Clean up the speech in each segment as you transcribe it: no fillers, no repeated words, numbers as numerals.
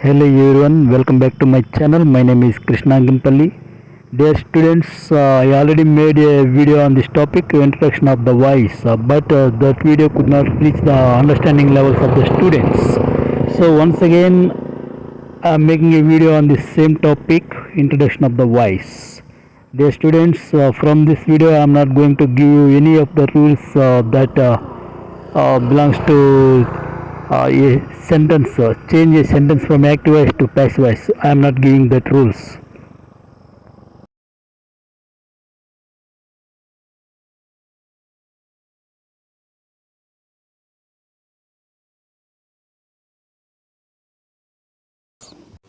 Hello everyone, welcome back to my channel. My name is Krishna Gimpalli. Dear students, I already made a video on this topic, introduction of the voice, but that video could not reach the understanding levels of the students. So once again, I am making a video on the same topic, introduction of the voice. Dear students, from this video I am not going to give you any of the rules that belongs to a sentence, change a sentence from active voice to passive voice. I am not giving that rules.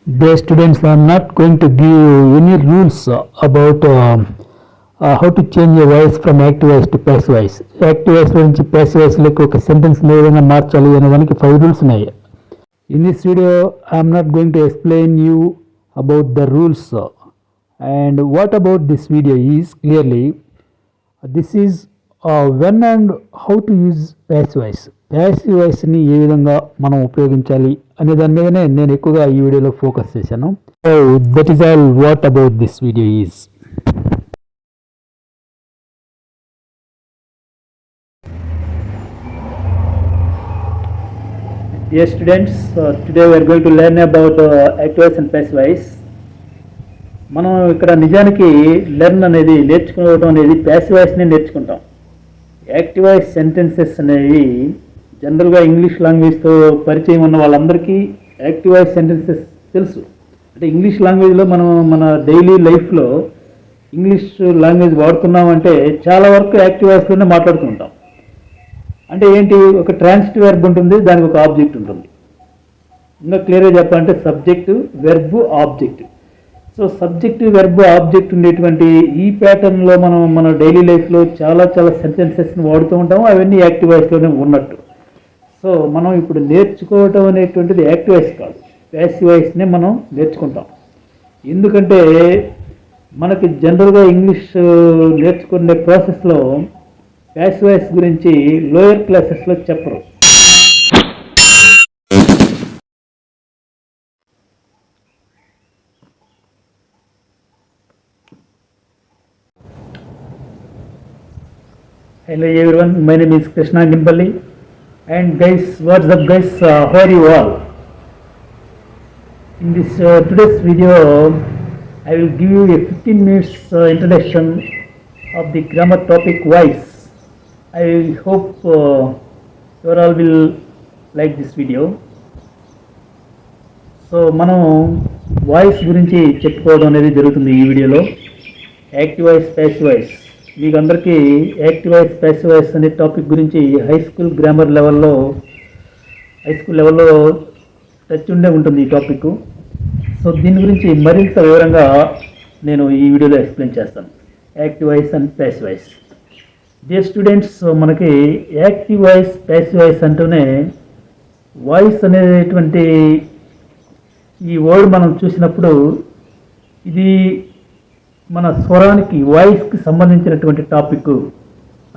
Dear students, I am not going to give you any rules about how to change a voice from active voice to passive voice. Active voice నుంచి passive voice లోకి ఒక sentence ఏ విధంగా మార్చాలి అనే దానికి 5 rules ఉన్నాయి. In this video, I am not going to explain you about the rules. And what about this video is clearly, this is when and how to use passive voice. Passive voice ని ఏ విధంగా మనం ఉపయోగించాలి అనే దాని మీదనే నేను ఎక్కువగా ఈ వీడియోలో ఫోకస్ చేశాను. So that is all what about this video is. Dear students, today we are going to learn about active voice and passive voice. మనం ఇక్కడ నిజానికి లెర్న్ అనేది నేర్చుకోవడం అనేది ప్యాసివ్ వాయిస్ని నేర్చుకుంటాం. యాక్టివ్ వాయిస్ సెంటెన్సెస్ అనేవి జనరల్గా ఇంగ్లీష్ లాంగ్వేజ్తో పరిచయం ఉన్న వాళ్ళందరికీ యాక్టివ్ వాయిస్ సెంటెన్సెస్ తెలుసు. అంటే ఇంగ్లీష్ లాంగ్వేజ్లో మనం మన డైలీ లైఫ్లో ఇంగ్లీష్ లాంగ్వేజ్ వాడుతున్నామంటే చాలా వరకు యాక్టివ్ వాయిస్లోనే మాట్లాడుతూ ఉంటాం. అంటే ఏంటి, ఒక ట్రాన్సిటివ్ వెర్బ్ ఉంటుంది, దానికి ఒక ఆబ్జెక్ట్ ఉంటుంది. ఇంకా క్లియర్గా చెప్పాలంటే subject, verb, object. So subject, verb, object ఉండేటువంటి ఈ ప్యాటర్న్లో మనం మన డైలీ లైఫ్లో చాలా సెంటెన్సెస్ని వాడుతూ ఉంటాము. అవన్నీ యాక్టివ్ వాయిస్లోనే ఉన్నట్టు. సో మనం ఇప్పుడు నేర్చుకోవటం అనేటువంటిది యాక్టివ్ వాయిస్ కాదు, ప్యాసివ్ వాయిస్నే మనం నేర్చుకుంటాం. ఎందుకంటే మనకి జనరల్గా ఇంగ్లీష్ నేర్చుకునే ప్రాసెస్లో ప్యాసివ్ వాయిస్ గురించి లోయర్ క్లాసెస్లో చెప్పరు. Hello everyone, my name is Krishna Gimpalli, and guys, what's up guys, how are you all? In this today's video I will give you a 15 minutes introduction of the grammar topic voice. I hope you all will like this video. So మనం voice గురించి చెప్పుకోవడం అనేది జరుగుతుంది ఈ వీడియోలో. Active voice, passive voice. మీకు అందరికీ active voice, passive voice అనే టాపిక్ గురించి హై స్కూల్ లెవెల్లో టచ్ ఉండే ఉంటుంది ఈ టాపిక్. సో దీని గురించి మరింత వివరంగా నేను ఈ వీడియోలో ఎక్స్ప్లెయిన్ చేస్తాను. Active voice and passive voice. Dear students, మనకి యాక్టివ్ వాయిస్, ప్యాసివ్ వాయిస్ అంటూనే వాయిస్ అనేటువంటి ఈ వర్డ్ మనం చూసినప్పుడు ఇది మన స్వరానికి, వాయిస్కి సంబంధించినటువంటి టాపిక్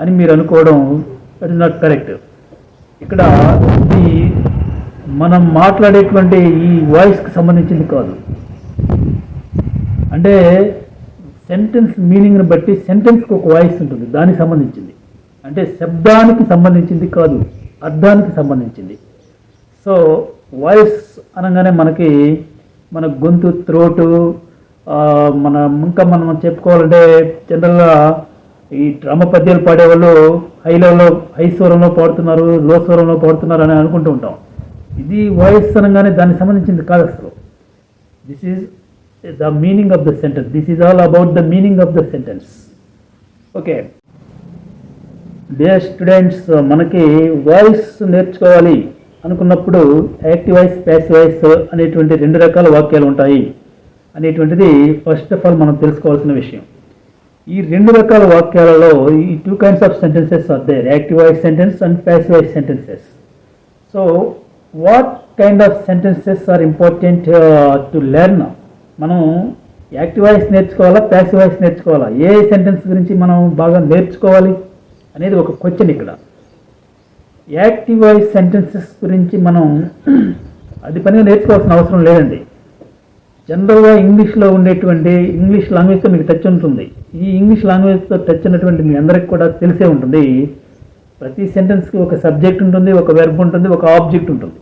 అని మీరు అనుకోవడం దట్ ఇస్ నాట్ కరెక్ట్. ఇక్కడ ఇది మనం మాట్లాడేటువంటి ఈ వాయిస్కి సంబంధించింది కాదు. అంటే సెంటెన్స్ మీనింగ్ని బట్టి సెంటెన్స్కి ఒక వాయిస్ ఉంటుంది, దానికి సంబంధించింది. అంటే శబ్దానికి సంబంధించింది కాదు, అర్థానికి సంబంధించింది. సో వాయిస్ అనగానే మనకి మన గొంతు, త్రోటు, మనం చెప్పుకోవాలంటే జనరల్గా ఈ డ్రామా పద్యాలు పాడేవాళ్ళు హై స్వరంలో పాడుతున్నారు, లో స్వరంలో పాడుతున్నారు అని అనుకుంటూ ఉంటాం. ఇది వాయిస్ అనగానే దానికి సంబంధించింది కాదు అసలు. This is the meaning of the sentence. This is all about the meaning of the sentence. Okay, dear students, మనకి వాయిస్ నేర్చుకోవాలి అనుకున్నప్పుడు యాక్టివ్ వాయిస్, ప్యాసివ్ వాయిస్ అనేటువంటి 2 రకాల వాక్యాలు ఉంటాయి అనేటువంటిది ఫస్ట్ ఆఫ్ ఆల్ మనం తెలుసుకోవాల్సిన విషయం. ఈ 2 రకాల వాక్యాలలో ఈ 2 kinds of sentences are there, active voice sentence and passive voice sentences. So what kind of sentences are important to learn? మనం యాక్టివ్ వాయిస్ నేర్చుకోవాలా, ప్యాసివ్ వాయిస్ నేర్చుకోవాలా, ఏ సెంటెన్స్ గురించి మనం బాగా నేర్చుకోవాలి అనేది ఒక క్వశ్చన్ ఇక్కడ. యాక్టివ్ వాయిస్ సెంటెన్సెస్ గురించి మనం అది పనిగా నేర్చుకోవాల్సిన అవసరం లేదండి. జనరల్గా ఇంగ్లీష్లో ఉండేటువంటి ఇంగ్లీష్ లాంగ్వేజ్తో మీకు టచ్ ఉంటుంది. ఈ ఇంగ్లీష్ లాంగ్వేజ్తో టచ్ ఉన్నటువంటి మీ అందరికి కూడా తెలిసే ఉంటుంది. ప్రతి సెంటెన్స్కి ఒక సబ్జెక్ట్ ఉంటుంది, ఒక వెర్బ్ ఉంటుంది, ఒక ఆబ్జెక్ట్ ఉంటుంది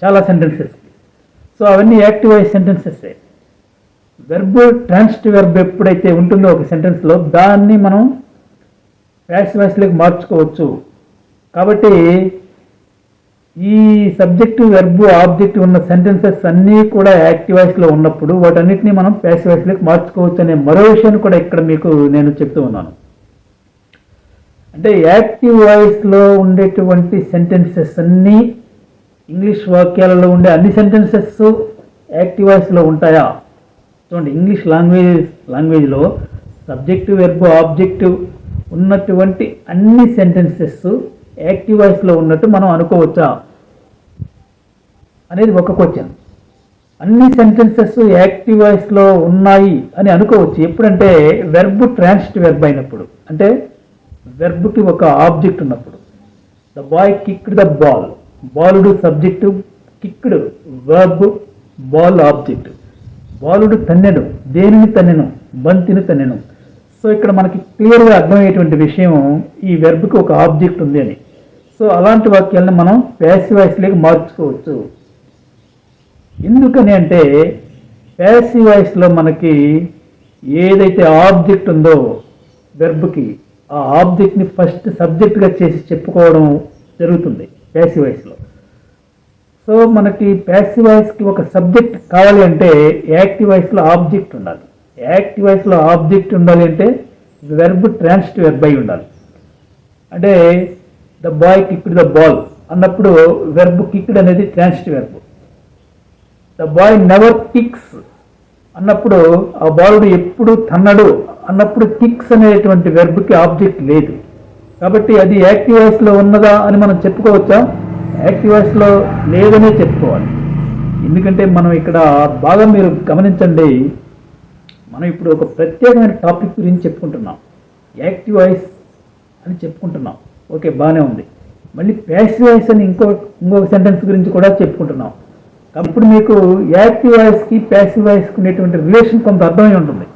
చాలా సెంటెన్సెస్కి. సో అవన్నీ active voice sentences. Verb transitive verb ఎప్పుడైతే ఉంటుందో ఒక సెంటెన్స్లో దాన్ని మనం ప్యాసివ్ వాయిస్లోకి మార్చుకోవచ్చు. కాబట్టి ఈ సబ్జెక్టు వెర్బ్ ఆబ్జెక్ట్ ఉన్న సెంటెన్సెస్ అన్నీ కూడా యాక్టివ్ వాయిస్లో ఉన్నప్పుడు వాటన్నిటిని మనం ప్యాసివ్ వాయిస్లోకి మార్చుకోవచ్చు అనే మరో విషయాన్ని కూడా ఇక్కడ మీకు నేను చెప్తూ ఉన్నాను. అంటే యాక్టివ్ వాయిస్లో ఉండేటువంటి సెంటెన్సెస్ అన్నీ ఇంగ్లీష్ వాక్యాలలో ఉండే అన్ని సెంటెన్సెస్ యాక్టివ్ వాయిస్లో ఉంటాయా? చూడండి, ఇంగ్లీష్ లాంగ్వేజ్లో సబ్జెక్టు వెర్బ్ ఆబ్జెక్టివ్ ఉన్నటువంటి అన్ని సెంటెన్సెస్ యాక్టివ్ వాయిస్లో ఉన్నట్టు మనం అనుకోవచ్చా అనేది ఒక క్వశ్చన్. అన్ని సెంటెన్సెస్ యాక్టివ్ వాయిస్లో ఉన్నాయి అని అనుకోవచ్చు ఎప్పుడంటే వెర్బ్ ట్రాన్సిటివ్ వెర్బ్ అయినప్పుడు, అంటే వెర్బ్కి ఒక ఆబ్జెక్ట్ ఉన్నప్పుడు. The boy kicked the ball, బాలుడు subject, kicked verb, ball object. బాలుడు తన్నెను, దేనిని తన్నెను? బంతిని తన్నెను. సో ఇక్కడ మనకి క్లియర్గా అర్థమయ్యేటువంటి విషయం ఈ వెర్బ్కి ఒక ఆబ్జెక్ట్ ఉంది అని. సో అలాంటి వాక్యాలను మనం ప్యాసివ్ వాయిస్లోకి మార్చుకోవచ్చు. ఎందుకని అంటే ప్యాసివ్ వాయిస్లో మనకి ఏదైతే ఆబ్జెక్ట్ ఉందో వెర్బ్కి, ఆ ఆబ్జెక్ట్ని ఫస్ట్ సబ్జెక్ట్గా చేసి చెప్పుకోవడం జరుగుతుంది ప్యాసివ్ వాయిస్లో. సో మనకి ప్యాసివ్ వాయిస్కి ఒక సబ్జెక్ట్ కావాలి అంటే యాక్టివ్ వాయిస్లో ఆబ్జెక్ట్ ఉండాలి. యాక్టివ్ వాయిస్లో ఆబ్జెక్ట్ ఉండాలి అంటే వెర్బ్ ట్రాన్సిటివ్ వెర్బ్ అయి ఉండాలి. అంటే the boy kicked the ball అన్నప్పుడు వెర్బ్ కిక్డ్ అనేది transitive verb. The boy never kicks అన్నప్పుడు ఆ బాలుడు ఎప్పుడు తన్నడు అన్నప్పుడు కిక్స్ అనేటువంటి వెర్బ్కి ఆబ్జెక్ట్ లేదు. కాబట్టి అది యాక్టివ్ వాయిస్లో ఉన్నదా అని మనం చెప్పుకోవచ్చా? యాక్టివ్ వాయిస్లో లేదనే చెప్పుకోవాలి. ఎందుకంటే మనం ఇక్కడ బాగా మీరు గమనించండి, మనం ఇప్పుడు ఒక ప్రత్యేకమైన టాపిక్ గురించి చెప్పుకుంటున్నాం. యాక్టివ్ వాయిస్ అని చెప్పుకుంటున్నాం, ఓకే, బాగానే ఉంది. మళ్ళీ ప్యాసివ్ వాయిస్ అని ఇంకొక సెంటెన్స్ గురించి కూడా చెప్పుకుంటున్నాం. కాబట్టి ఇప్పుడు మీకు యాక్టివ్ వాయిస్కి ప్యాసివ్ వాయిస్కి ఉండేటువంటి రిలేషన్ కొంత అర్థమై ఉంటుంది.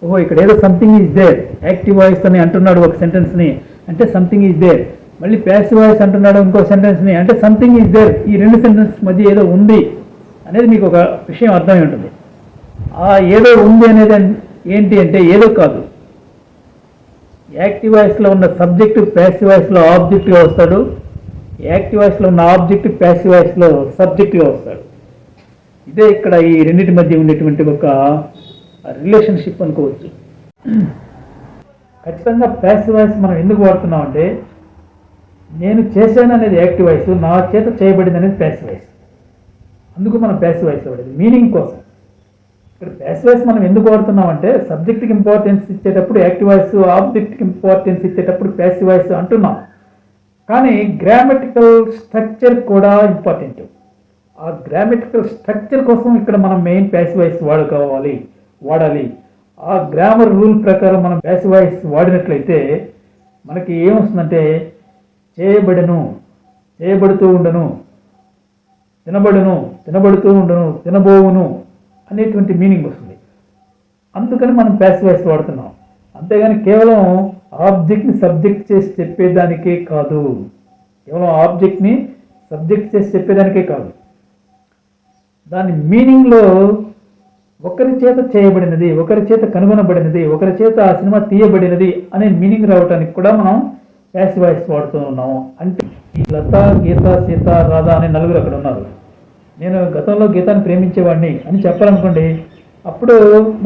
ఓహో, ఇక్కడ ఏదో something is there, active voice అని అంటున్నాడు ఒక సెంటెన్స్ని అంటే సంథింగ్ ఈజ్ దేర్. మళ్ళీ ప్యాసివ్ వాయిస్ అంటున్నాడు ఇంకో సెంటెన్స్ని అంటే సంథింగ్ ఈజ్ దేర్. ఈ రెండు సెంటెన్స్ మధ్య ఏదో ఉంది అనేది మీకు ఒక విషయం అర్థమై ఉంటుంది. ఆ ఏదో ఉంది అనేది ఏంటి అంటే ఏదో కాదు, యాక్టివ్ వాయిస్లో ఉన్న సబ్జెక్ట్ ప్యాసివ్ వాయిస్లో ఆబ్జెక్ట్గా వస్తాడు, యాక్టివ్ వాయిస్లో ఉన్న ఆబ్జెక్ట్ ప్యాసివ్ వాయిస్లో సబ్జెక్ట్గా వస్తాడు. ఇదే ఇక్కడ ఈ రెండింటి మధ్య ఉండేటువంటి ఒక రిలేషన్షిప్ అనుకోవచ్చు. ఖచ్చితంగా ప్యాసివ్ వాయిస్ మనం ఎందుకు వాడుతున్నాం అంటే నేను చేశాను అనేది యాక్టివ్ వాయిస్, నా చేత చేయబడింది అనేది ప్యాసివ్ వాయిస్. అందుకు మనం ప్యాసివ్ వాయిస్ వాడేది మీనింగ్ కోసం. ఇక్కడ ప్యాసివ్ వాయిస్ మనం ఎందుకు వాడుతున్నాం అంటే సబ్జెక్ట్కి ఇంపార్టెన్స్ ఇచ్చేటప్పుడు యాక్టివ్ వాయిస్, ఆబ్జెక్ట్కి ఇంపార్టెన్స్ ఇచ్చేటప్పుడు ప్యాసివ్ వాయిస్ అంటున్నాం. కానీ గ్రామటికల్ స్ట్రక్చర్ కూడా ఇంపార్టెంట్. ఆ గ్రామటికల్ స్ట్రక్చర్ కోసం ఇక్కడ మనం మెయిన్ ప్యాసివ్ వాయిస్ వాడాలి. ఆ గ్రామర్ రూల్ ప్రకారం మనం ప్యాసివ్ వాయిస్ వాడినట్లయితే మనకి ఏమొస్తుందంటే చేయబడను, చేయబడుతూ ఉండను, తినబడును, తినబడుతూ ఉండను, తినబోవును అనేటువంటి మీనింగ్ వస్తుంది. అందుకని మనం ప్యాసివ్ వాయిస్ వాడుతున్నాం. అంతేగాని కేవలం ఆబ్జెక్ట్ని సబ్జెక్ట్ చేసి చెప్పేదానికే కాదు, కేవలం ఆబ్జెక్ట్ని సబ్జెక్ట్ చేసి చెప్పేదానికే కాదు, దాని మీనింగ్లో ఒకరి చేత చేయబడినది, ఒకరి చేత కనుగొనబడినది, ఒకరి చేత ఆ సినిమా తీయబడినది అనే మీనింగ్ రావడానికి కూడా మనం ప్యాసివ్ వాయిస్ వాడుతూ ఉన్నాము. అంటే లత, గీత, సీత, రాధ అనే నలుగురు అక్కడ ఉన్నారు. నేను గతంలో గీతాన్ని ప్రేమించేవాడిని అని చెప్పాలనుకోండి, అప్పుడు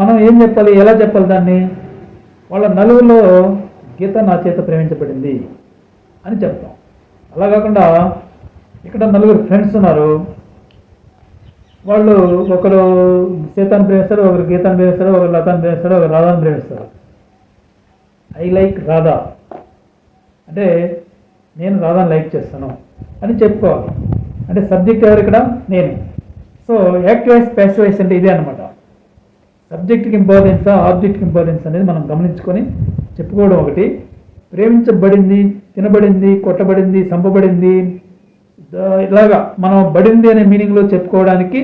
మనం ఏం చెప్పాలి, ఎలా చెప్పాలి దాన్ని? వాళ్ళ నలుగురిలో గీత నా చేత ప్రేమించబడింది అని చెప్తాం. అలా కాకుండా ఇక్కడ నలుగురు ఫ్రెండ్స్ ఉన్నారు, వాళ్ళు ఒకరు సీతాన్ని ప్రేమిస్తారు, ఒకరు గీతాన్ని ప్రేమిస్తారు, ఒకరు లతాన్ని ప్రేమిస్తారు, ఒకరు రాధాన్ని ప్రేమిస్తారు. ఐ లైక్ రాధా అంటే నేను రాధాని లైక్ చేస్తాను అని చెప్పుకోవాలి. అంటే సబ్జెక్ట్ ఎవరు ఇక్కడ? నేను. So active voice passive voice అంటే ఇదే అనమాట. సబ్జెక్ట్కి ఇంపార్టెన్సా ఆబ్జెక్ట్కి ఇంపార్టెన్స్ అనేది మనం గమనించుకొని చెప్పుకోవడం ఒకటి. ప్రేమించబడింది, తినబడింది, కొట్టబడింది, చంపబడింది, ఇలాగా మనం బడింది అనే మీనింగ్లో చెప్పుకోవడానికి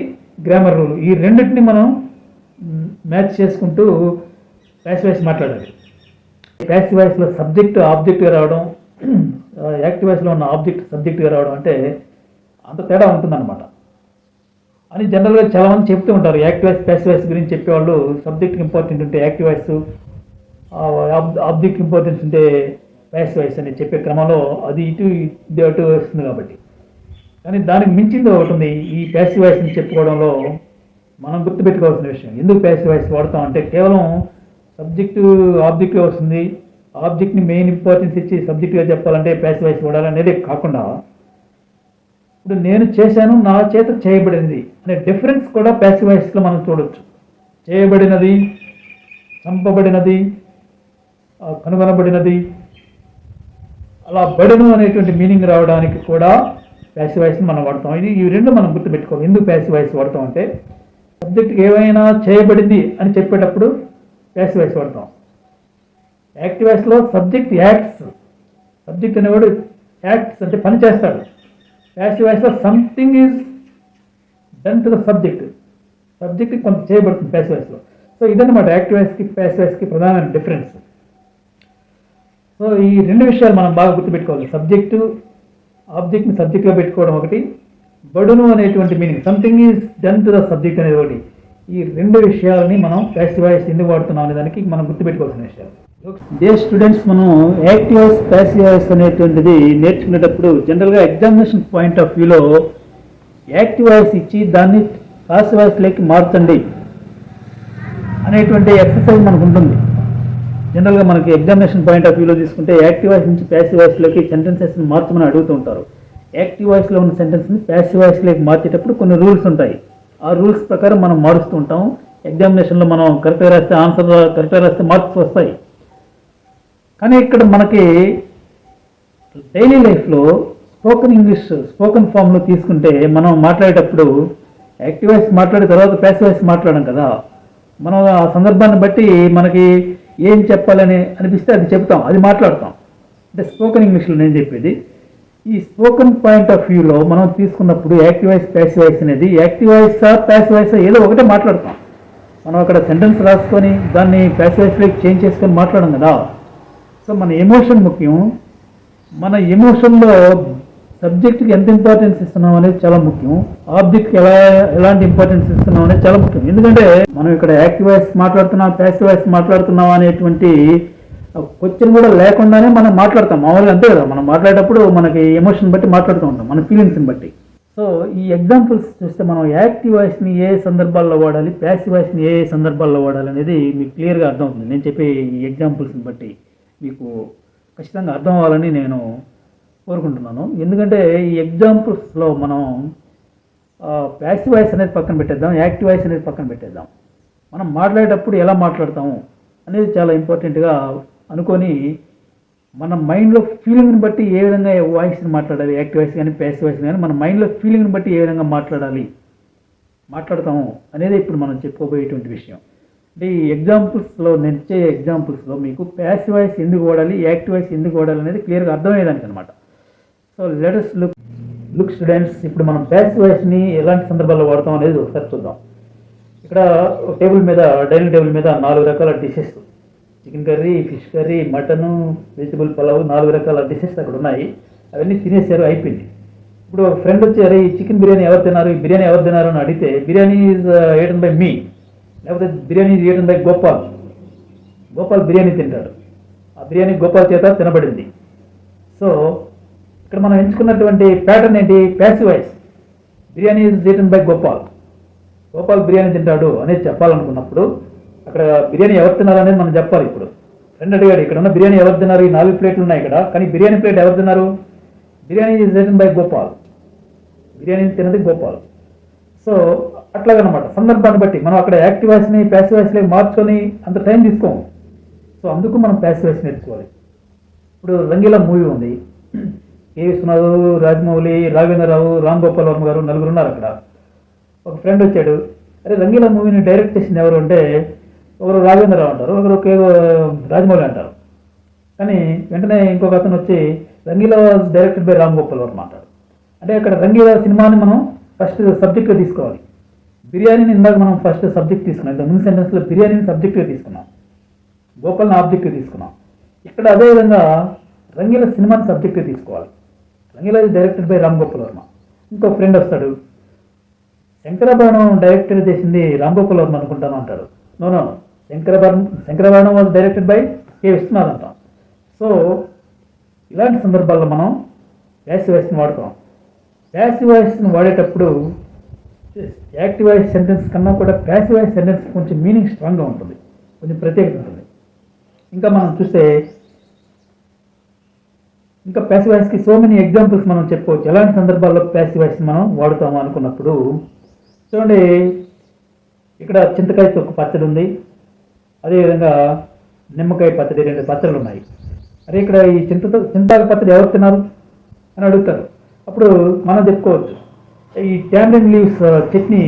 గ్రామర్ రూల్, ఈ రెండింటిని మనం మ్యాచ్ చేసుకుంటూ ప్యాసివ్ వాయిస్ మాట్లాడాలి. ప్యాసివ్ వాయిస్లో సబ్జెక్ట్ ఆబ్జెక్ట్గా రావడం, యాక్టివ్ వాయిస్లో ఉన్న ఆబ్జెక్ట్ సబ్జెక్ట్గా రావడం అంటే అంత తేడా ఉంటుందన్నమాట అని జనరల్గా చాలామంది చెప్తూ ఉంటారు. యాక్టివ్ వాయిస్ ప్యాసివ్ వాయిస్ గురించి చెప్పేవాళ్ళు సబ్జెక్ట్ ఇంపార్టెంట్ ఉంటే యాక్టివ్ వాయిస్, ఆబ్జెక్ట్ ఇంపార్టెన్స్ ఉంటే ప్యాసివ్ వాయిస్ అని చెప్పే క్రమంలో అది ఇటు ఇది అటు వస్తుంది కాబట్టి. కానీ దానికి మించింది ఒకటి ఉంది ఈ ప్యాసివ్ వాయిస్ని చెప్పుకోవడంలో. మనం గుర్తుపెట్టుకోవాల్సిన విషయం, ఎందుకు ప్యాసివ్ వాయిస్ వాడతాం అంటే కేవలం సబ్జెక్టు ఆబ్జెక్ట్గా వస్తుంది, ఆబ్జెక్ట్ని మెయిన్ ఇంపార్టెన్స్ ఇచ్చి సబ్జెక్ట్గా చెప్పాలంటే ప్యాసివ్ వాయిస్ వాడాలనేది కాకుండా, ఇప్పుడు నేను చేశాను, నా చేత చేయబడింది అనే డిఫరెన్స్ కూడా ప్యాసివ్ వాయిస్లో మనం చూడొచ్చు. చేయబడినది, చంపబడినది, కనుగొనబడినది, అలా బడును అనేటువంటి మీనింగ్ రావడానికి కూడా ప్యాసివ్ వాయిస్ని మనం వాడతాం. ఈ రెండు మనం గుర్తుపెట్టుకోవాలి. ఎందుకు ప్యాసివ్ వాయిస్ వాడతాం అంటే సబ్జెక్ట్కి ఏమైనా చేయబడింది అని చెప్పేటప్పుడు ప్యాసివ్ వాయిస్ వాడతాం. యాక్టివ్ వాయిస్లో సబ్జెక్ట్ యాక్ట్స్, సబ్జెక్ట్ అనేవాడు యాక్ట్స్ అంటే పని చేస్తాడు. ప్యాసివ్ వాయిస్లో something is done to the subject, subject కొంత చేయబడుతుంది ప్యాసివ్ వాయిస్లో. సో ఇదన్నమాట యాక్టివ్ వాయిస్కి ప్యాసివ్ వాయిస్కి ప్రధానమైన డిఫరెన్స్. సో ఈ రెండు విషయాలు మనం బాగా గుర్తుపెట్టుకోవాలి. సబ్జెక్టు ఆబ్జెక్ట్ని సబ్జెక్ట్గా పెట్టుకోవడం ఒకటి, బడును అనేటువంటి meaning something is done to the subject అనేది ఒకటి. ఈ రెండు విషయాలని మనం ప్యాసివ్ వాయిస్ ఎందుకు వాడుతున్నాం అనే దానికి మనం గుర్తుపెట్టుకోవాల్సిన విషయాలు. డే స్టూడెంట్స్, మనం యాక్టివ్ వాయిస్ ప్యాసివ్ వాయిస్ అనేటువంటిది నేర్చుకునేటప్పుడు జనరల్గా ఎగ్జామినేషన్ పాయింట్ ఆఫ్ వ్యూలో యాక్టివ్ వాయిస్ ఇచ్చి దాన్ని ప్యాసివ్ వాయిస్లోకి మార్చండి అనేటువంటి ఎక్సర్సైజ్ మనకు ఉంటుంది. జనరల్గా మనకి ఎగ్జామినేషన్ పాయింట్ ఆఫ్ వ్యూలో తీసుకుంటే యాక్టివ్ వాయిస్ నుంచి ప్యాసివ్ వాయిస్లోకి సెంటెన్సెస్ని మార్చమని అడుగుతూ ఉంటారు. యాక్టివ్ వాయిస్లో ఉన్న సెంటెన్స్ని ప్యాసివ్ వాయిస్లోకి మార్చేటప్పుడు కొన్ని రూల్స్ ఉంటాయి. ఆ రూల్స్ ప్రకారం మనం మారుస్తూ ఉంటాం. ఎగ్జామినేషన్లో మనం కరెక్ట్గా రాస్తే ఆన్సర్, కరెక్ట్గా రాస్తే మార్క్స్ వస్తాయి. కానీ ఇక్కడ మనకి డైలీ లైఫ్లో స్పోకెన్ ఇంగ్లీష్ స్పోకెన్ ఫామ్లో తీసుకుంటే మనం మాట్లాడేటప్పుడు యాక్టివ్ వాయిస్ మాట్లాడిన తర్వాత ప్యాసివ్ వాయిస్ మాట్లాడడం కదా. మనం ఆ సందర్భాన్ని బట్టి మనకి ఏం చెప్పాలని అనిపిస్తే అది చెప్తాం, అది మాట్లాడతాం. అంటే స్పోకెన్ ఇంగ్లీష్లో నేను చెప్పేది. ఈ స్పోకెన్ పాయింట్ ఆఫ్ వ్యూలో మనం తీసుకున్నప్పుడు యాక్టివ్ వాయిస్ ప్యాసివ్ వాయిస్ అనేది యాక్టివ్ వాయిస్ ప్యాసివ్ వాయిస్ ఏదో ఒకటే మాట్లాడతాం. మనం అక్కడ సెంటెన్స్ రాసుకొని దాన్ని ప్యాసివ్ వాయిస్లోకి చేంజ్ చేసుకొని మాట్లాడడం కదా. సో మన ఎమోషన్ ముఖ్యం. మన ఎమోషన్లో సబ్జెక్ట్కి ఎంత ఇంపార్టెన్స్ ఇస్తున్నాం అనేది చాలా ముఖ్యం. ఆబ్జెక్ట్కి ఎలాంటి ఇంపార్టెన్స్ ఇస్తున్నాం అనేది చాలా ముఖ్యం. ఎందుకంటే మనం ఇక్కడ యాక్టివ్ వాయిస్ మాట్లాడుతున్నాం, ప్యాసివ్ వాయిస్ మాట్లాడుతున్నాం అనేటువంటి క్వశ్చన్ కూడా లేకుండానే మనం మాట్లాడతాం. మామూలుగా అంతే కదా, మనం మాట్లాడేటప్పుడు మనకి ఎమోషన్ బట్టి మాట్లాడుతూ ఉంటాం, మన ఫీలింగ్స్ని బట్టి. సో ఈ ఎగ్జాంపుల్స్ చూస్తే మనం యాక్టివ్ వాయిస్ని ఏ సందర్భాల్లో వాడాలి, ప్యాసివ్ వాయిస్ని ఏ సందర్భాల్లో వాడాలి అనేది మీకు క్లియర్గా అర్థమవుతుంది. నేను చెప్పే ఈ ఎగ్జాంపుల్స్ని బట్టి మీకు ఖచ్చితంగా అర్థం అవ్వాలని నేను కోరుకుంటున్నాను. ఎందుకంటే ఈ ఎగ్జాంపుల్స్లో మనం ప్యాసివ్ వాయిస్ అనేది పక్కన పెట్టేద్దాం, యాక్టివ్ వాయిస్ అనేది పక్కన పెట్టేద్దాం. మనం మాట్లాడేటప్పుడు ఎలా మాట్లాడతాము అనేది చాలా ఇంపార్టెంట్గా అనుకొని మన మైండ్లో ఫీలింగ్ని బట్టి ఏ విధంగా వాయిస్ని మాట్లాడాలి, యాక్టివ్ వాయిస్ కానీ ప్యాసివ్ వాయిస్ కానీ మన మైండ్లో ఫీలింగ్ని బట్టి ఏ విధంగా మాట్లాడతాము అనేది ఇప్పుడు మనం చెప్పుకోబోయేటువంటి విషయం. అంటే ఈ ఎగ్జాంపుల్స్లో నేను ఇచ్చే ఎగ్జాంపుల్స్లో మీకు ప్యాసివ్ వాయిస్ ఎందుకు వాడాలి, యాక్టివ్ వాయిస్ ఎందుకు వాడాలి అనేది క్లియర్గా అర్థమయ్యేదానికి అనమాట. So let us look students, ఇప్పుడు మనం ప్యాసివ్ వాయిస్ని ఎలాంటి సందర్భాల్లో వాడతాం అనేది ఒకసారి చూద్దాం. ఇక్కడ డైనింగ్ టేబుల్ మీద 4 రకాల dishes, chicken curry, fish curry, mutton, vegetable pulao, 4 రకాల డిషెస్ అక్కడ ఉన్నాయి. అవన్నీ తినేసారు, అయిపోయింది. ఇప్పుడు ఒక ఫ్రెండ్ వచ్చి అరే ఈ చికెన్ బిర్యానీ ఎవరు తిన్నారు, ఈ బిర్యానీ ఎవరు తిన్నారు అని అడిగితే biryani is eaten by me, లేకపోతే biryani is eaten by Gopal biryani తింటాడు, ఆ బిర్యానీ గోపాల్ చేత తినబడింది. సో ఇక్కడ మనం ఎంచుకున్నటువంటి ప్యాటర్న్ ఏంటి, passive voice. Biryani is eaten by Gopal biryani తింటాడు అనేది చెప్పాలనుకున్నప్పుడు అక్కడ బిర్యానీ ఎవరు తిన్నారు అనేది మనం చెప్పాలి. ఇప్పుడు ఫ్రెండ్ అడిగాడు ఇక్కడ ఉన్న బిర్యానీ ఎవరు తిన్నారు, ఈ 4 ప్లేట్లు ఉన్నాయి ఇక్కడ, కానీ బిర్యానీ ప్లేట్ ఎవరు తిన్నారు, biryani is eaten by Gopal, biryani తిన్నది గోపాల్. సో అట్లాగనమాట సందర్భాన్ని బట్టి మనం అక్కడ యాక్టివ్ వాయిస్ని ప్యాసివ్ వాయిస్లోకి మార్చుకొని అంత టైం తీసుకోము. సో అందుకు మనం ప్యాసివ్ వాయిస్ నేర్చుకోవాలి. ఇప్పుడు రంగీలా మూవీ ఉంది, కే విశ్వనాథ్, రాజమౌళి, రాఘవేంద్రరావు, రామ్ గోపాల్ వర్మ గారు 4 ఉన్నారు అక్కడ. ఒక ఫ్రెండ్ వచ్చాడు, అరే రంగీలా మూవీని డైరెక్ట్ చేసింది ఎవరు అంటే ఒకరు రాఘవేంద్రరావు అంటారు, ఒకరు రాజమౌళి అంటారు. కానీ వెంటనే ఇంకొక అతను వచ్చి Rangeela was directed by Ram Gopal Varma అంటాడు. అంటే అక్కడ రంగీలా సినిమాని మనం ఫస్ట్ సబ్జెక్ట్గా తీసుకోవాలి. బిర్యానీని ఇందాక మనం ఫస్ట్ సబ్జెక్ట్ తీసుకున్నాం, ఇంత ముందు సెంటెన్స్లో బిర్యానీని సబ్జెక్ట్గా తీసుకున్నాం, గోపాల్ని ఆబ్జెక్ట్గా తీసుకున్నాం. ఇక్కడ అదేవిధంగా రంగీలా సినిమాని సబ్జెక్ట్గా తీసుకోవాలి. Rangeela is directed by Ram Gopal Varma. ఇంకో ఫ్రెండ్ వస్తాడు, శంకరాభరణం డైరెక్టర్ చేసింది రామ్ గోపాల్ వర్మ అనుకుంటాను అంటాడు. No, Sankarabharanam was directed by K Viswanath అంటాం. సో ఇలాంటి సందర్భాల్లో మనం ప్యాసివ్ వాయిస్ని వాడతాం. ప్యాసివ్ వాయిస్ని వాడేటప్పుడు యాక్టివ్ వాయిస్ సెంటెన్స్ కన్నా కూడా ప్యాసివ్ వాయిస్ సెంటెన్స్ కొంచెం మీనింగ్ స్ట్రాంగ్గా ఉంటుంది, కొంచెం ప్రత్యేకత ఉంటుంది. ఇంకా మనం చూస్తే ఇంకా ప్యాసివ్ వాయిస్కి సో మెనీ ఎగ్జాంపుల్స్ మనం చెప్పుకోవచ్చు. ఎలాంటి సందర్భాల్లో ప్యాసివ్ వాయిస్ని మనం వాడుతాము అనుకున్నప్పుడు చూడండి, ఇక్కడ చింతకాయ తొక్కు పచ్చడి ఉంది, అదేవిధంగా నిమ్మకాయ పచ్చడి, 2 పచ్చళ్ళు ఉన్నాయి. అరే ఇక్కడ ఈ చింతకాయ పచ్చడి ఎవరు తిన్నారు అని అడుగుతారు. అప్పుడు మనం చెప్పుకోవచ్చు, ఈ tamarind leaves chutney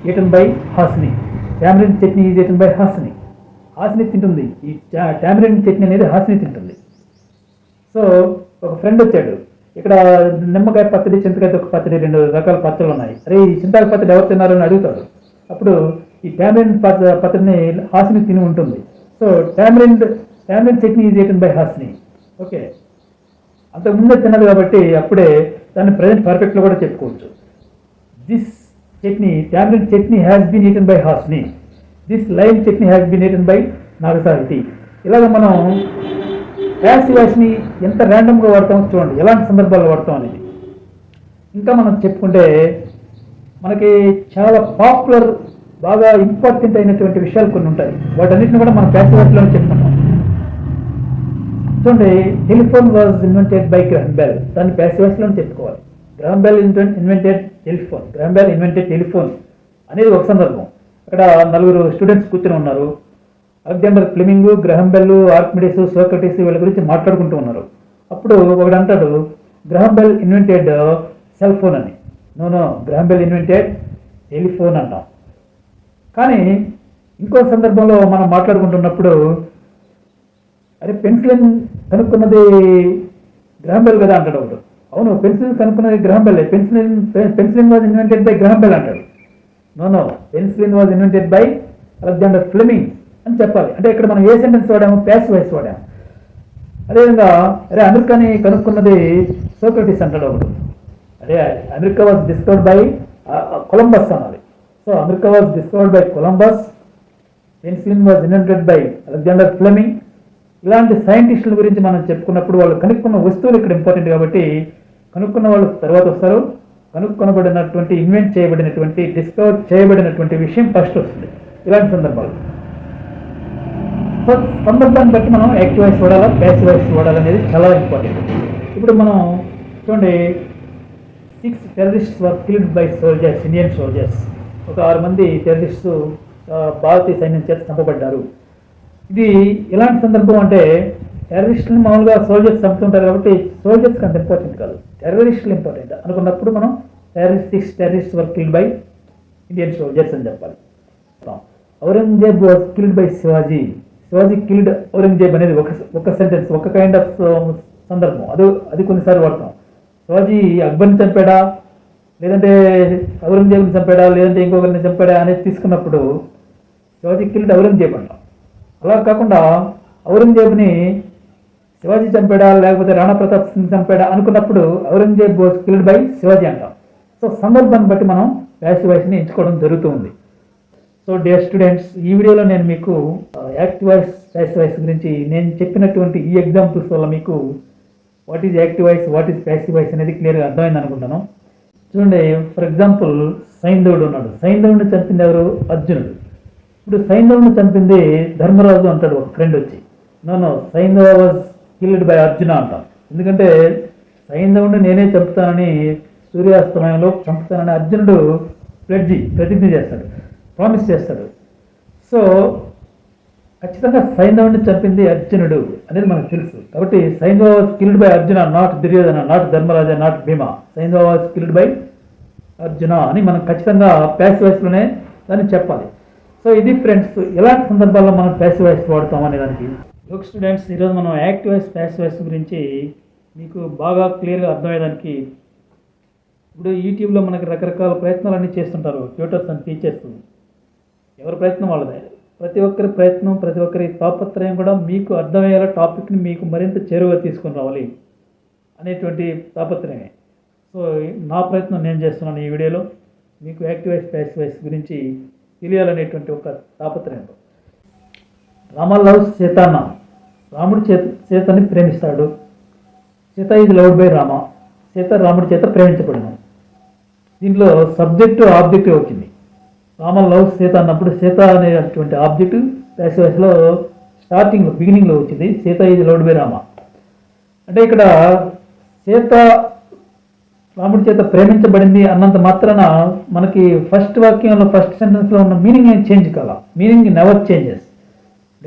eaten by Hasini. Tamarind chutney is eaten by Hasini. Hasini తింటుంది, ఈ టామరిన్ చట్నీ అనేది హాసిని తింటుంది. సో ఒక ఫ్రెండ్ వచ్చాడు, ఇక్కడ నిమ్మకాయ పచ్చడి, చింతకాయ తొక్కు పచ్చడి, 2 రకాల పచ్చళ్ళు ఉన్నాయి. అరే ఈ చింతకాయ పచ్చడి ఎవరు తిన్నారు అని అడుగుతాడు. అప్పుడు ఈ టామరిన్ పచ్చడిని హాసిని తిని ఉంటుంది. So tamarind chutney is eaten by Hasini. Okay, అంతకుముందే తిన్నది కాబట్టి అప్పుడే దాన్ని ప్రజెంట్ పర్ఫెక్ట్లో కూడా చెప్పుకోవచ్చు. This chutney, tamarind chutney has been eaten by Hasini. This lime chutney has been eaten by Nagasahiti. ఇలాగ మనం ప్యాసివ్ వాయిస్ని ఎంత ర్యాండమ్గా వాడతామో చూడండి, ఎలాంటి సందర్భాల్లో వాడతాం అనేది. ఇంకా మనం చెప్పుకుంటే మనకి చాలా పాపులర్, బాగా ఇంపార్టెంట్ అయినటువంటి విషయాలు కొన్ని ఉంటాయి. వాటన్నిటిని కూడా మనం ప్యాసివ్ వాయిస్లోనే చెప్పుకుంటాం. చూడండి, telephone was invented by Graham Bell. దాన్ని ప్యాసివ్ వాయిస్లోనే చెప్పుకోవాలి. Graham Bell invented telephone. Graham Bell invented telephone అనేది ఒక సందర్భం. అక్కడ 4 స్టూడెంట్స్ కూర్చొని ఉన్నారు. Alexander Fleming, Graham Bell, Archimedes, Socrates వీళ్ళ గురించి మాట్లాడుకుంటూ ఉన్నారు. అప్పుడు ఒకడు అంటాడు, Graham Bell invented cell phone అని. No, Graham Bell invented telephone అంటాం. కానీ ఇంకో సందర్భంలో మనం మాట్లాడుకుంటున్నప్పుడు, అరే పెన్సిలిన్ కనుక్కున్నది గ్రహం బెల్ కదా అంటాడు ఒకడు. అవును, పెన్సిలిన్ కనుక్కున్నది Graham Bell. Penicillin was invented by Graham Bell అంటాడు. No, penicillin was invented by Alexander Fleming అని చెప్పాలి. అంటే ఇక్కడ మనం ఏ సెంటెన్స్ వాడాము? ప్యాసివ్ వాయిస్ వాడాము. అదేవిధంగా అరే అమెరికాని కనుక్కున్నది సోక్రటీస్ అంటాడు ఒకడు. అరే America was discovered by Columbus అన్నది. So America was discovered by Columbus. Penicillin was invented by Alexander Fleming. ఇలాంటి సైంటిస్టుల గురించి మనం చెప్పుకున్నప్పుడు వాళ్ళు కనుక్కున్న వస్తువులు ఇక్కడ ఇంపార్టెంట్ కాబట్టి కనుక్కున్న వాళ్ళు తర్వాత వస్తారు. కనుక్కొనబడినటువంటి, ఇన్వెంట్ చేయబడినటువంటి, డిస్కవర్ చేయబడినటువంటి విషయం ఫస్ట్ వస్తుంది ఇలాంటి సందర్భాలు. సో సందర్భాన్ని బట్టి మనం యాక్టివ్ వాయిస్ వాడాలా, ప్యాసివ్ వాయిస్ వాడాలనేది చాలా ఇంపార్టెంట్. ఇప్పుడు మనం చూడండి, 6 terrorists were killed by soldiers, Indian soldiers. ఒక 6 మంది టెర్రరిస్టు భారతీయ సైన్యం చేత చంపబడ్డారు. ఇది ఎలాంటి సందర్భం అంటే, టెర్రరిస్టులు మామూలుగా సోల్జర్స్ చంపుతుంటారు కాబట్టి సోల్జర్స్కి అంత ఇంపార్టెంట్ కాదు, టెర్రరిస్టులు ఇంపార్టెంట్ అనుకున్నప్పుడు మనం 6 terrorists were killed by Indian soldiers అని చెప్పాలి. Aurangzeb was killed by Shivaji. Shivaji killed Aurangzeb అనేది ఒక సెంటెన్స్, ఒక కైండ్ ఆఫ్ సందర్భం. అది కొన్నిసార్లు వాడతాం. శివాజీ అక్బర్ని చంపాడా, లేదంటే ఔరంగజేబ్ని చంపాడా, లేదంటే ఇంకొకరిని చంపాడా అనేది తీసుకున్నప్పుడు శివాజీ కిల్డ్ ఔరంగజేబ్ అంటాం. అలా కాకుండా ఔరంగజేబ్ని శివాజీ చంపాడా, లేకపోతే రాణా ప్రతాప్ సింగ్ చంపాడా అనుకున్నప్పుడు Aurangzeb was killed by Shivaji అంటాం. సో సందర్భాన్ని బట్టి మనం ప్యాసివ్ వాయిస్ని ఎంచుకోవడం జరుగుతుంది. సో డియర్ స్టూడెంట్స్, ఈ వీడియోలో నేను మీకు యాక్టివ్ వాయిస్, ప్యాసివ్ వాయిస్ గురించి నేను చెప్పినటువంటి ఈ ఎగ్జాంపుల్స్ వల్ల మీకు what is active voice, what is passive voice అనేది క్లియర్గా అర్థమైంది అనుకుంటాను. చూడండి, ఫర్ ఎగ్జాంపుల్ సైంధవుడు ఉన్నాడు. సైంధవుడిని చంపింది ఎవరు? అర్జునుడు. ఇప్పుడు సైంధవుడిని చంపింది ధర్మరాజు అంటాడు ఒక ఫ్రెండ్ వచ్చి. నో, సైంధవ వాజ్ కిల్డ్ బై అర్జున అంటాం. ఎందుకంటే సైంధవుడిని నేనే చంపుతానని, సూర్యాస్తమయంలో చంపుతానని అర్జునుడు ప్రతిజ్ఞ చేస్తాడు, ప్రామిస్ చేస్తాడు. సో ఖచ్చితంగా సైంధవుడిని చంపింది అర్జునుడు అనేది మనకు తెలుసు. కాబట్టి Saindhava was killed by Arjuna, not Duryodhana, not Dharmaraja, not Bhima. Saindhava was killed by Arjuna అని మనం ఖచ్చితంగా ప్యాసివ్ వాయిస్లోనే దాన్ని చెప్పాలి. సో ఇది ఫ్రెండ్స్, ఎలాంటి సందర్భాల్లో మనం ప్యాసివ్ వాయిస్ వాడతాం అనే దానికి. యోగ స్టూడెంట్స్, ఈరోజు మనం యాక్టివ్ వాయిస్, ప్యాసివ్ వాయిస్ గురించి మీకు బాగా క్లియర్గా అర్థమయ్యేదానికి ఇప్పుడు యూట్యూబ్లో మనకి రకరకాల ప్రయత్నాలన్నీ చేస్తుంటారు ట్యూటర్స్ అండ్ టీచర్స్. ఎవరి ప్రయత్నం వాళ్ళదే. ప్రతి ఒక్కరి ప్రయత్నం, ప్రతి ఒక్కరి తాపత్రయం కూడా మీకు అర్థమయ్యేలా టాపిక్ని మీకు మరింత చేరువగా తీసుకొని రావాలి అనేటువంటి తాపత్రయమే. సో నా ప్రయత్నం నేను చేస్తున్నాను ఈ వీడియోలో. మీకు యాక్టివ్ వాయిస్, ప్యాసివ్ వాయిస్ గురించి తెలియాలనేటువంటి ఒక తాపత్రయంతో. రామ లవ్స్ సీత అన్న. రాముడు సీతని ప్రేమిస్తాడు. Sita is loved by Rama. Sita రాముడి చేత ప్రేమించబడిన. దీంట్లో సబ్జెక్టు ఆబ్జెక్ట్ వచ్చింది. రామ లవ్స్ సీత అన్నప్పుడు సీత అనేటువంటి ఆబ్జెక్ట్ ప్యాసివ్ వాయిస్లో స్టార్టింగ్లో బిగినింగ్లో వచ్చింది. Sita is loved by Rama అంటే ఇక్కడ సీత రాముడి చేత ప్రేమించబడింది అన్నంత మాత్రాన మనకి ఫస్ట్ వాక్యంలో ఫస్ట్ సెంటెన్స్లో ఉన్న మీనింగ్ ఏం చేంజ్ కాల. Meaning never changes.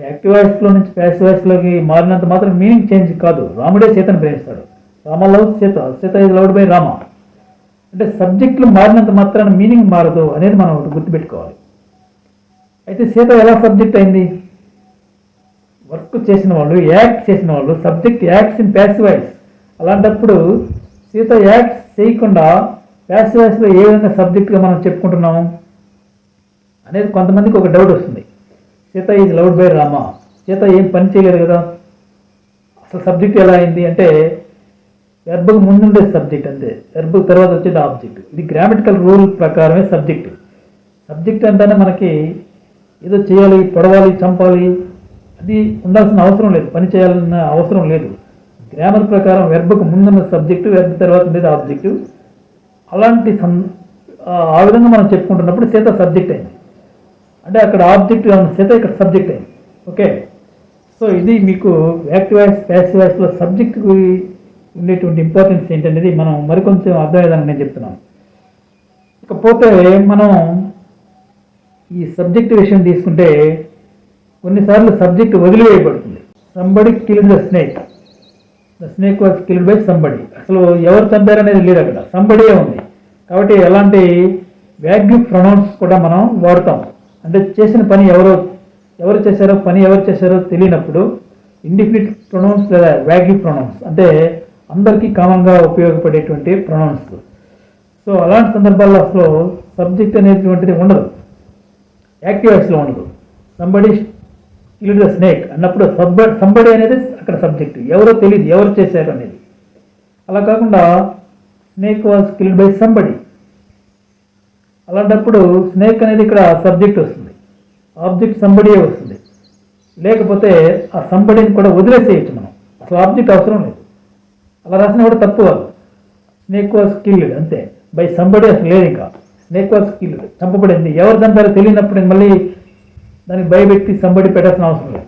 యాక్టివ్ వాయిస్లో నుంచి ప్యాసివ్ వాయిస్లోకి మారినంత మాత్రం మీనింగ్ చేంజ్ కాదు. రాముడే సీతను ప్రేమిస్తాడు. Rama loves Sita, Sita is loved by Rama అంటే సబ్జెక్టులు మారినంత మాత్రాన మీనింగ్ మారదు అనేది మనం ఒకటి గుర్తుపెట్టుకోవాలి. అయితే సీత ఎలా సబ్జెక్ట్ అయింది? వర్క్ చేసిన వాళ్ళు, యాక్ట్ చేసిన వాళ్ళు, subject acts in passive voice. అలాంటప్పుడు సీత యాక్ట్స్ చేయకుండా ప్యాసివ్ వాయిస్లో ఏ విధంగా సబ్జెక్ట్గా మనం చెప్పుకుంటున్నాము అనేది కొంతమందికి ఒక డౌట్ వస్తుంది. Sita is loved by Rama, Sita ఏం పని చేయలేదు కదా, అసలు సబ్జెక్ట్ ఎలా అయింది అంటే వెర్బ్కు ముందుండే సబ్జెక్ట్ అంతే, వెర్బ్కు తర్వాత వచ్చేది ఆబ్జెక్ట్. ఇది గ్రామటికల్ రూల్ ప్రకారమే సబ్జెక్ట్. సబ్జెక్ట్ అంటేనే మనకి ఏదో చేయాలి, పొడవాలి, చంపాలి అది ఉండాల్సిన అవసరం లేదు, పని చేయాలన్న అవసరం లేదు. గ్రామర్ ప్రకారం వెర్బ్కు ముందున్న సబ్జెక్టు, వెర్బ్ తర్వాత ఉండేది ఆబ్జెక్టు. అలాంటి ఆ విధంగా మనం చెప్పుకుంటున్నప్పుడు సీత సబ్జెక్ట్ అయింది. అంటే అక్కడ ఆబ్జెక్ట్ సీత, ఇక్కడ సబ్జెక్ట్ అయింది. ఓకే, సో ఇది మీకు యాక్టివ్ వాయిస్, ప్యాసివ్ వాయిస్లో సబ్జెక్టుకి ఉండేటువంటి ఇంపార్టెన్స్ ఏంటనేది మనం మరికొంచెం అర్థమయ్యేదాన్ని నేను చెప్తున్నాను. ఇకపోతే మనం ఈ సబ్జెక్ట్ విషయం తీసుకుంటే కొన్నిసార్లు సబ్జెక్ట్ వదిలివేయబడుతుంది. Somebody killed the snake, the snake was killed by somebody. అసలు ఎవరు చంపారు అనేది లేదు, అక్కడ సంబడియే ఉంది. కాబట్టి ఎలాంటి వ్యాగ్యూ ప్రొనౌన్స్ కూడా మనం వాడతాం. అంటే చేసిన పని ఎవరు చేశారో, పని ఎవరు చేశారో తెలియనప్పుడు ఇండిఫినిట్ ప్రొనౌన్స్ లేదా వ్యాగ్యూ ప్రొనౌన్స్ అంటే అందరికీ కామన్గా ఉపయోగపడేటువంటి ప్రొనౌన్స్. సో అలాంటి సందర్భాల్లో అసలు సబ్జెక్ట్ అనేటువంటిది ఉండదు, యాక్టివ్ వాయిస్లో ఉండదు. సంబడి కిల్డ్ ద స్నేక్ అన్నప్పుడు సంబడి అనేది అక్కడ సబ్జెక్ట్, ఎవరో తెలియదు ఎవరు చేశారు అనేది. అలా కాకుండా snake was killed by somebody, అలాంటప్పుడు స్నేక్ అనేది ఇక్కడ సబ్జెక్ట్ వస్తుంది, ఆబ్జెక్ట్ సంబడియే వస్తుంది. లేకపోతే ఆ సంబడిని కూడా వదిలేసేయచ్చు మనం, అసలు ఆబ్జెక్ట్ అవసరం లేదు. అలా రాసిన కూడా తప్పు కాదు. స్నేక్ వాజ్ కిల్డ్ అంతే, బై సంబడి అసలు లేదు. ఇంకా స్నేక్ వాజ్ కిల్డ్, చంపబడింది. ఎవరు చంపారో తెలియనప్పుడు మళ్ళీ దానికి భయపెట్టి సంబడి పెట్టాల్సిన అవసరం లేదు.